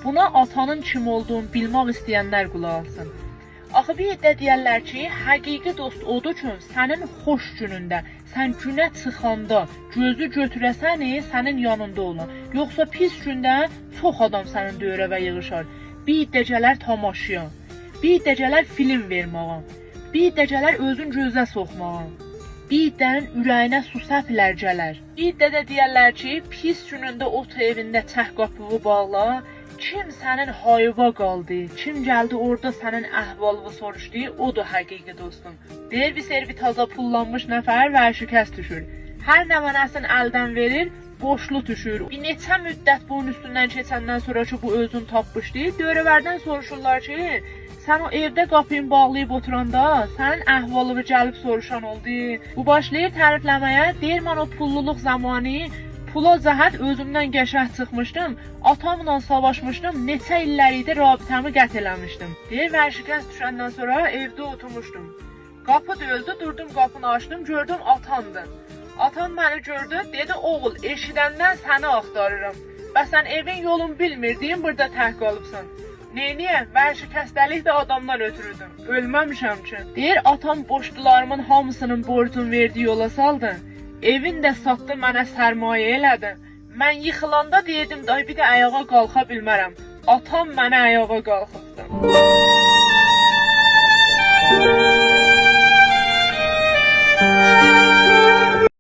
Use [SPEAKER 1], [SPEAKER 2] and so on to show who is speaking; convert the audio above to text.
[SPEAKER 1] Buna atanın kim olduğunu bilmək istəyənlər qulaq alsın. Axı bir də deyərlər ki, həqiqi dost odur ki, sənin xoş günündə, sən günə çıxanda gözü götürəsəni sənin yanında olan. Yoxsa pis gündə çox adam sənin dövrəvə yığışar. Bir dəcələr tamaşaya, bir dəcələr film verməyə, bir dəcələr özün gözə soxmağa, bir dənin ürəyinə su səplərcələr. Bir də deyərlər ki, pis günündə ot evində çəh qapığı bağla, kim sənin hayva qaldı, kim gəldi orada sənin əhvalını soruşdu, odur həqiqi dostum. Deyir bir servi taza pullanmış nəfər vərşikəst düşür. Hər nə mənəsin əldən verir, boşlu düşür. Bir neçə müddət bunun üstündən keçəndən sonra ki, bu özün tapmışdı, dövrəvərdən soruşurlar ki, sən o evdə qapını bağlayıb oturanda, sənin əhvalını gəlib soruşan oldu. Bu başlayır tərifləməyə, deyir mən o pulluluq zamanı pula cəhət özümdən qəşəng çıxmışdım, atamla savaşmışdım, neçə illər idi rabitəmi qət eləmişdim. Deyir, vərşikəst düşəndən sonra evdə oturmuşdum. Qapı döyüldü, durdum qapını açdım, gördüm atamdır. Atam məni gördü, dedi, oğul, eşidəndən səni axtarıram. Və sən evin yolunu bilmirdin, burada tək qalıbsan. Neyniyə? Vərşikəstəlik də adamdan ötürüdüm. Ölməmişəm ki. Deyir, atam borçlularımın hamısının borcunu verdi, yola saldı. Evin də satdı, mənə sərmayə elədi. Mən yıxılanda deyirdim, day bir də ayağa qalxa bilmərəm. Atam mənə ayağa qalxıbdı.